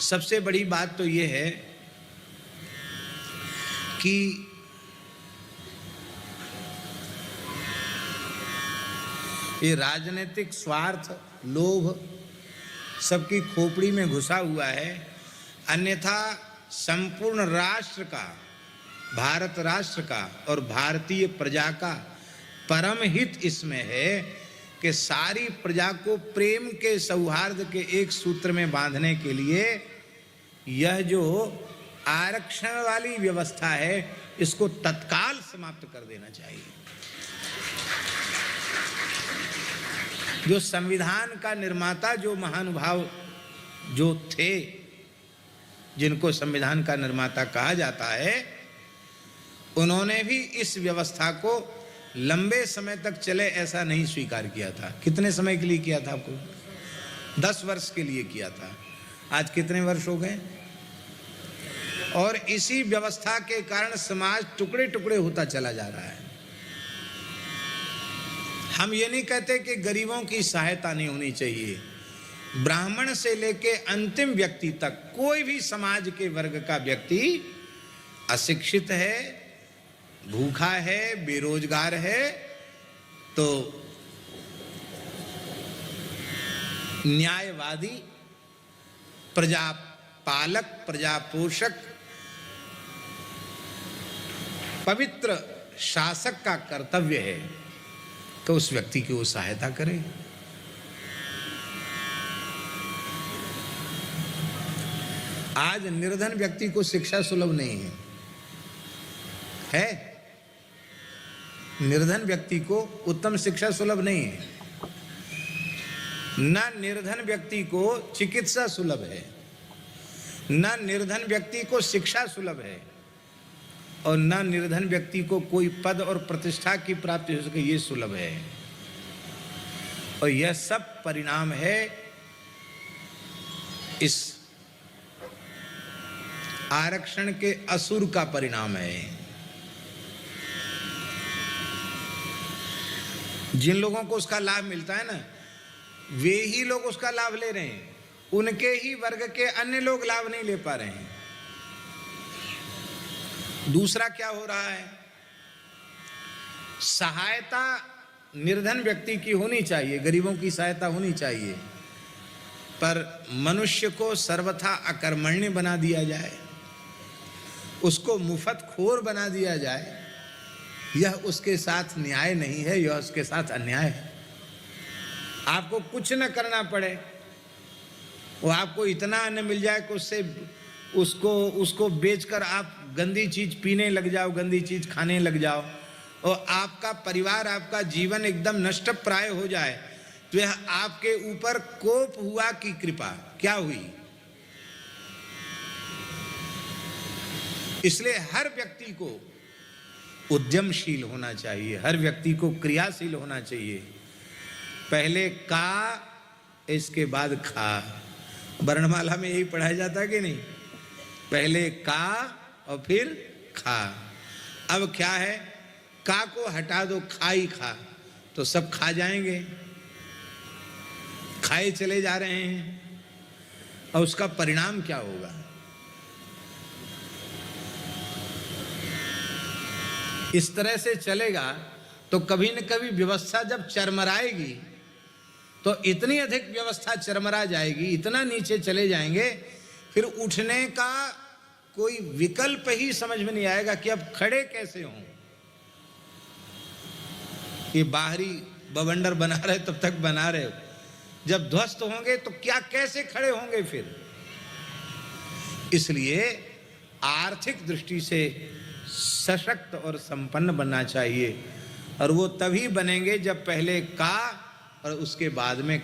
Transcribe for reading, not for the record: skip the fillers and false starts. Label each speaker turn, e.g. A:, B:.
A: सबसे बड़ी बात तो ये है कि ये राजनीतिक स्वार्थ, लोभ सबकी खोपड़ी में घुसा हुआ है। अन्यथा संपूर्ण राष्ट्र का, भारत राष्ट्र का और भारतीय प्रजा का परम हित इसमें है कि सारी प्रजा को प्रेम के, सौहार्द के एक सूत्र में बांधने के लिए यह जो आरक्षण वाली व्यवस्था है इसको तत्काल समाप्त कर देना चाहिए। जो संविधान का निर्माता, जो महानुभाव जो थे, जिनको संविधान का निर्माता कहा जाता है, उन्होंने भी इस व्यवस्था को लंबे समय तक चले ऐसा नहीं स्वीकार किया था। कितने समय के लिए किया था? आपको 10 वर्ष के लिए किया था। आज कितने वर्ष हो गए? और इसी व्यवस्था के कारण समाज टुकड़े टुकड़े होता चला जा रहा है। हम ये नहीं कहते कि गरीबों की सहायता नहीं होनी चाहिए। ब्राह्मण से लेके अंतिम व्यक्ति तक कोई भी समाज के वर्ग का व्यक्ति अशिक्षित है, भूखा है, बेरोजगार है, तो न्यायवादी, प्रजापालक, प्रजापोषक, पवित्र शासक का कर्तव्य है तो उस व्यक्ति की वो सहायता करे। आज निर्धन व्यक्ति को शिक्षा सुलभ नहीं है, निर्धन व्यक्ति को उत्तम शिक्षा सुलभ नहीं है, न निर्धन व्यक्ति को चिकित्सा सुलभ है, न निर्धन व्यक्ति को शिक्षा सुलभ है, और न निर्धन व्यक्ति को कोई पद और प्रतिष्ठा की प्राप्ति हो सके ये सुलभ है। और यह सब परिणाम है इस आरक्षण के असुर का परिणाम है। जिन लोगों को उसका लाभ मिलता है ना, वे ही लोग उसका लाभ ले रहे हैं, उनके ही वर्ग के अन्य लोग लाभ नहीं ले पा रहे हैं। दूसरा क्या हो रहा है? सहायता निर्धन व्यक्ति की होनी चाहिए, गरीबों की सहायता होनी चाहिए, पर मनुष्य को सर्वथा अकर्मण्य बना दिया जाए, उसको मुफ्तखोर बना दिया जाए, यह उसके साथ न्याय नहीं है, यह उसके साथ अन्याय है। आपको कुछ न करना पड़े, वो आपको इतना अन्न मिल जाए कि उससे उसको बेचकर आप गंदी चीज पीने लग जाओ, गंदी चीज खाने लग जाओ, और आपका परिवार, आपका जीवन एकदम नष्ट प्राय हो जाए, तो यह आपके ऊपर कोप हुआ कि कृपा क्या हुई? इसलिए हर व्यक्ति को उद्यमशील होना चाहिए, हर व्यक्ति को क्रियाशील होना चाहिए। पहले का, इसके बाद खा। वर्णमाला में यही पढ़ाया जाता है कि नहीं? पहले का और फिर खा। अब क्या है? का को हटा दो, खा ही खा, तो सब खा जाएंगे, खाए चले जा रहे हैं। और उसका परिणाम क्या होगा? इस तरह से चलेगा तो कभी न कभी व्यवस्था जब चरमराएगी तो इतनी अधिक व्यवस्था चरमरा जाएगी, इतना नीचे चले जाएंगे, फिर उठने का कोई विकल्प ही समझ में नहीं आएगा कि अब खड़े कैसे हों। ये बाहरी बवंडर बना रहे तब तक बना रहे हो, जब ध्वस्त होंगे तो क्या, कैसे खड़े होंगे फिर? इसलिए आर्थिक दृष्टि से सशक्त और संपन्न बनना चाहिए, और वो तभी बनेंगे जब पहले का और उसके बाद में